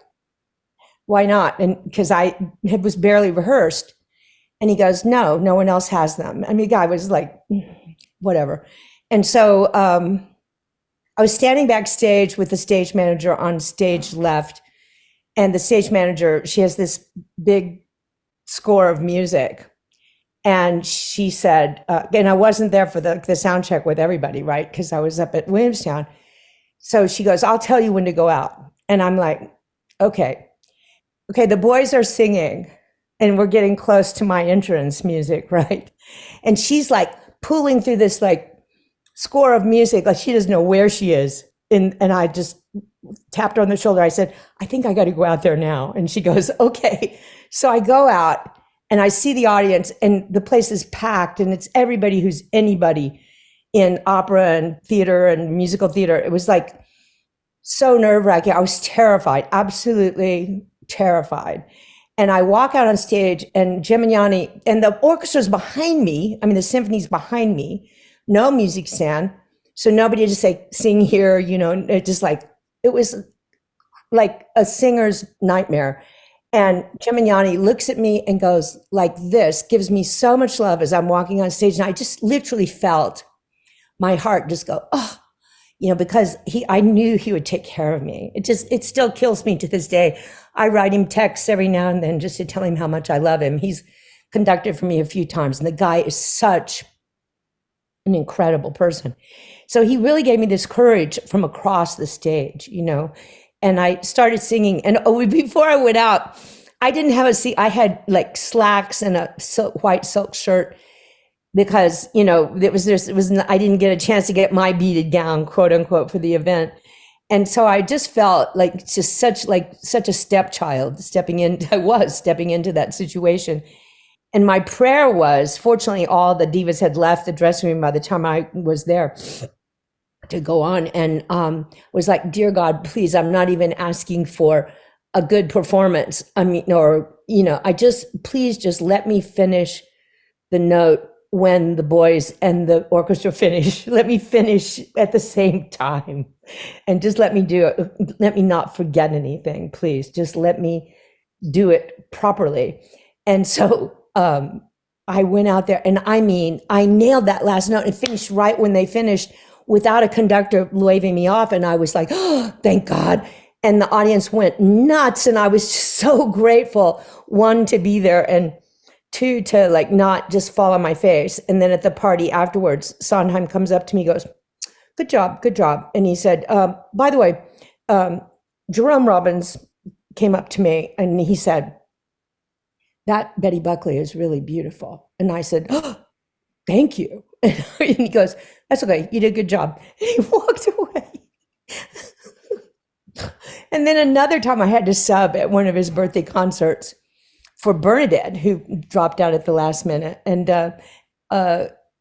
why not? And because I was barely rehearsed. And he goes, no one else has them. I mean, the guy was like, whatever. And so I was standing backstage with the stage manager on stage left. And the stage manager, she has this big score of music. And she said, and I wasn't there for the sound check with everybody, right? Because I was up at Williamstown. So she goes, I'll tell you when to go out. And I'm like, okay. Okay, the boys are singing and we're getting close to my entrance music, right? And she's like pulling through this like score of music, like she doesn't know where she is. And I just tapped her on the shoulder. I said, I think I got to go out there now. And she goes, okay. So I go out and I see the audience and the place is packed and it's everybody who's anybody in opera and theater and musical theater. It was like so nerve-wracking. I was terrified, absolutely terrified. And I walk out on stage and Gemignani and the orchestra's behind me. I mean, the symphony's behind me, no music stand. So nobody just like sing here, you know, it just like, it was like a singer's nightmare. And Gemignani looks at me and goes like this, gives me so much love as I'm walking on stage. And I just literally felt my heart just go, oh, you know, because I knew he would take care of me. It still kills me to this day. I write him texts every now and then just to tell him how much I love him. He's conducted for me a few times and the guy is such an incredible person. So he really gave me this courage from across the stage, you know, and I started singing. And before I went out, I didn't have a seat. I had like slacks and a white silk shirt because, you know, I didn't get a chance to get my beaded gown, quote unquote, for the event. And so I just felt like just such a stepchild stepping into that situation. And my prayer was, fortunately, all the divas had left the dressing room by the time I was there to go on, and was like, dear God, please, I'm not even asking for a good performance. I mean, or, you know, please just let me finish the note when the boys and the orchestra finish. Let me finish at the same time and just let me do it. Let me not forget anything, please. Just let me do it properly. And so I went out there and I mean, I nailed that last note and finished right when they finished without a conductor waving me off. And I was like, oh, thank God. And the audience went nuts. And I was just so grateful, one, to be there, and two, to like not just fall on my face. And then at the party afterwards, Sondheim comes up to me, goes, good job, good job. And he said, by the way, Jerome Robbins came up to me and he said, that Betty Buckley is really beautiful. And I said, oh, thank you. And he goes, that's okay, you did a good job. And he walked away. And then another time I had to sub at one of his birthday concerts for Bernadette, who dropped out at the last minute. And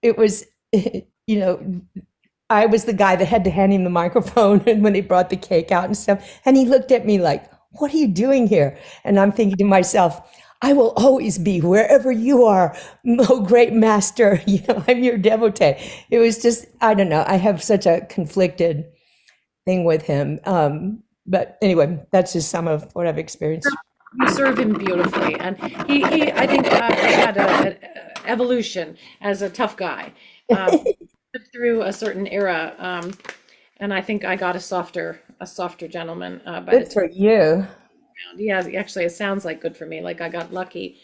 it was, you know, I was the guy that had to hand him the microphone and when they brought the cake out and stuff. And he looked at me like, what are you doing here? And I'm thinking to myself, I will always be wherever you are, oh great master, you know, I'm your devotee. It was just, I don't know, I have such a conflicted thing with him. But anyway, that's just some of what I've experienced. You serve him beautifully, and he I think had an evolution as a tough guy, through a certain era, and I think I got a softer gentleman. Good for you. Yeah, actually, it sounds like good for me. Like I got lucky.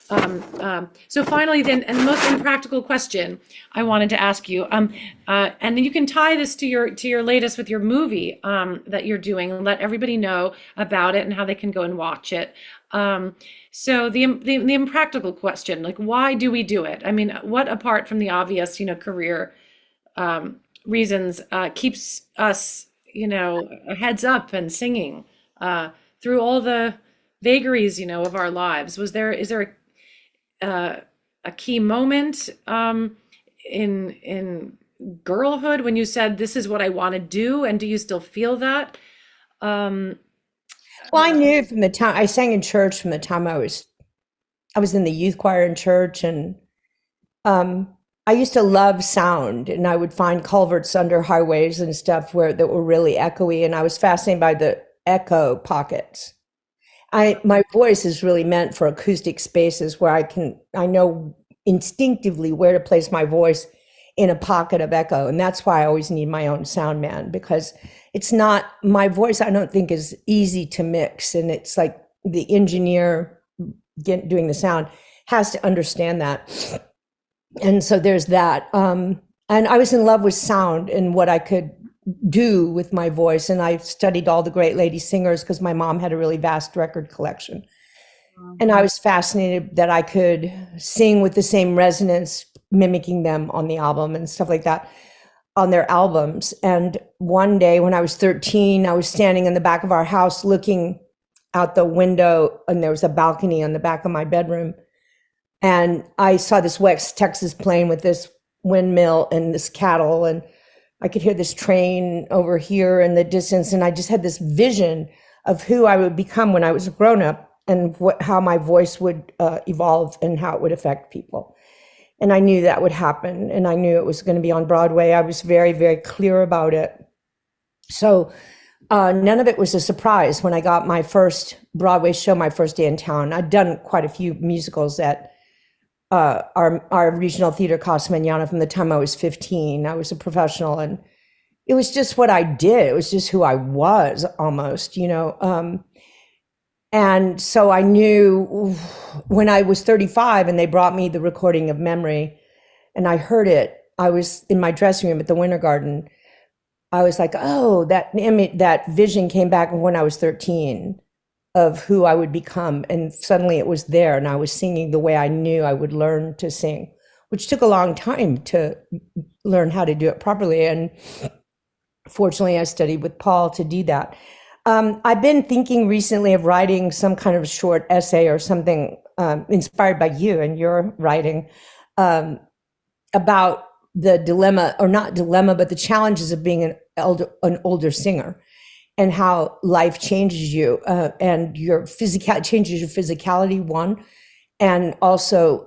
So finally, then, and the most impractical question I wanted to ask you, and then you can tie this to your latest with your movie that you're doing, and let everybody know about it and how they can go and watch it. So the impractical question, like, why do we do it? I mean, what apart from the obvious, you know, career reasons keeps us, you know, heads up and singing through all the vagaries, you know, of our lives? Is there a key moment in girlhood when you said, this is what I want to do? And do you still feel that? Well, I knew from the time I sang in church, from the time I was in the youth choir in church, and I used to love sound, and I would find culverts under highways and stuff that were really echoey, and I was fascinated by the echo pockets. My voice is really meant for acoustic spaces where I know instinctively where to place my voice in a pocket of echo. And that's why I always need my own sound man, because it's not my voice, I don't think is easy to mix. And it's like the engineer doing the sound has to understand that. And so there's that. And I was in love with sound and what I could do with my voice. And I studied all the great lady singers because my mom had a really vast record collection. And I was fascinated that I could sing with the same resonance, mimicking them on the album and stuff like that, on their albums. And one day when I was 13, I was standing in the back of our house looking out the window, and there was a balcony on the back of my bedroom. And I saw this West Texas plane with this windmill and this cattle, and I could hear this train over here in the distance. And I just had this vision of who I would become when I was a grown up, and how my voice would evolve and how it would affect people. And I knew that would happen, and I knew it was going to be on Broadway. I was very, very clear about it. So none of it was a surprise when I got my first Broadway show, my first day in town. I'd done quite a few musicals at our regional theater, Casa Mañana, from the time I was 15. I was a professional, and it was just what I did. It was just who I was, almost, you know. And so I knew when I was 35 and they brought me the recording of Memory and I heard it, I was in my dressing room at the Winter Garden. I was like, oh, that image, that vision came back when I was 13 of who I would become. And suddenly it was there, and I was singing the way I knew I would learn to sing, which took a long time to learn how to do it properly. And fortunately, I studied with Paul to do that. I've been thinking recently of writing some kind of short essay or something inspired by you and your writing about the dilemma, or not dilemma, but the challenges of being an older singer, and how life changes you, and your changes your physicality, one, and also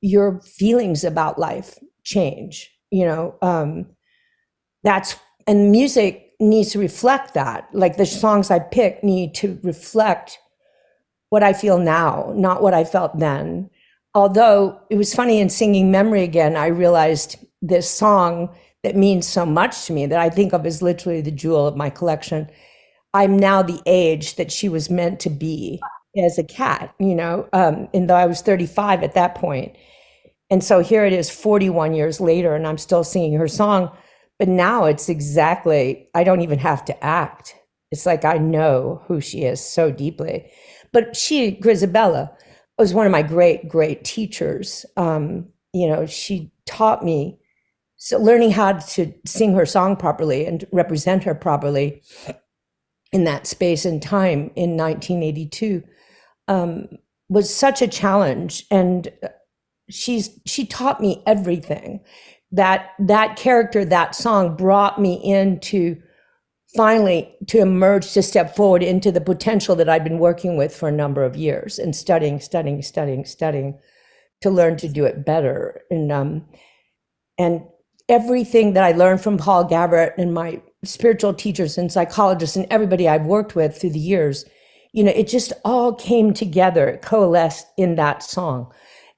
your feelings about life change. You know, and music needs to reflect that. Like the songs I pick need to reflect what I feel now, not what I felt then. Although it was funny, in singing Memory again, I realized this song that means so much to me, that I think of as literally the jewel of my collection. I'm now the age that she was meant to be as a cat, you know, and though I was 35 at that point. And so here it is 41 years later, and I'm still singing her song. But now it's exactly, I don't even have to act. It's like I know who she is so deeply. But Grisabella, was one of my great, great teachers. You know, she taught me, so learning how to sing her song properly and represent her properly in that space and time in 1982 was such a challenge. And she taught me everything. That character, that song brought me into finally to emerge, to step forward into the potential that I'd been working with for a number of years and studying to learn to do it better. And everything that I learned from Paul Gabbert and my spiritual teachers and psychologists and everybody I've worked with through the years, you know, it just all came together, it coalesced in that song,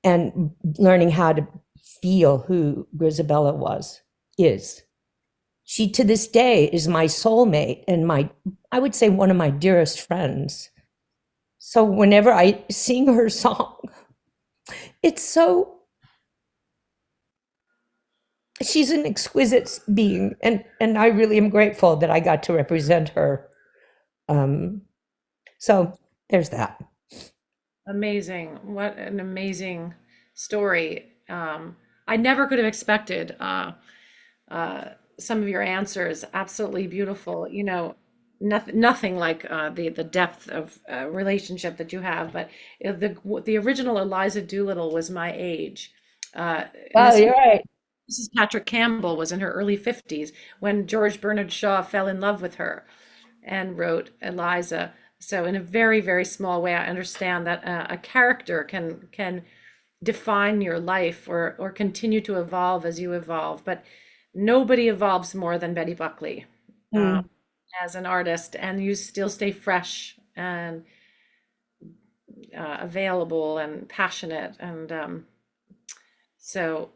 and learning how to feel who Grisabella is. She, to this day, is my soulmate and I would say one of my dearest friends. So whenever I sing her song, she's an exquisite being, and I really am grateful that I got to represent her. So there's that. Amazing. What an amazing story. I never could have expected some of your answers. Absolutely beautiful. You know, nothing like the depth of relationship that you have. But the original Eliza Doolittle was my age. Well, you're right. Mrs. Patrick Campbell was in her early 50s when George Bernard Shaw fell in love with her and wrote Eliza. So in a very, very small way, I understand that a character can define your life or continue to evolve as you evolve. But nobody evolves more than Betty Buckley Mm. as an artist, and you still stay fresh and available and passionate. And so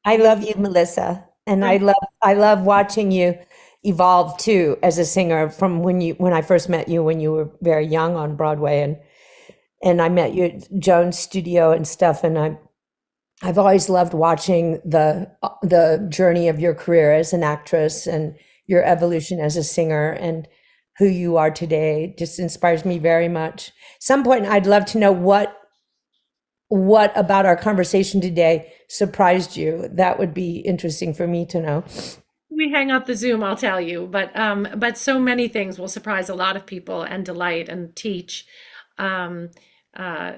I love you, Melissa, and I love watching you evolve too as a singer from when I first met you when you were very young on Broadway and I met you at Joan's studio and stuff and I've always loved watching the journey of your career as an actress and your evolution as a singer and who you are today just inspires me very much. Some point I'd love to know what about our conversation today surprised you? That would be interesting for me to know. We hang up the Zoom, I'll tell you, but so many things will surprise a lot of people and delight and teach. Um, uh,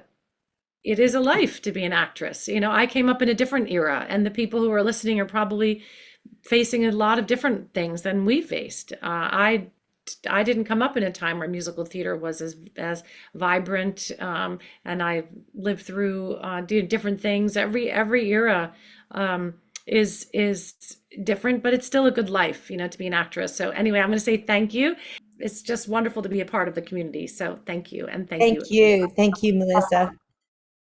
it is a life to be an actress. You know, I came up in a different era, and the people who are listening are probably facing a lot of different things than we faced. I didn't come up in a time where musical theater was as vibrant, and I lived through different things. Every era is different, but it's still a good life, you know, to be an actress. So anyway, I'm going to say thank you. It's just wonderful to be a part of the community. So thank you, and thank you. Thank you. Thank you, Melissa.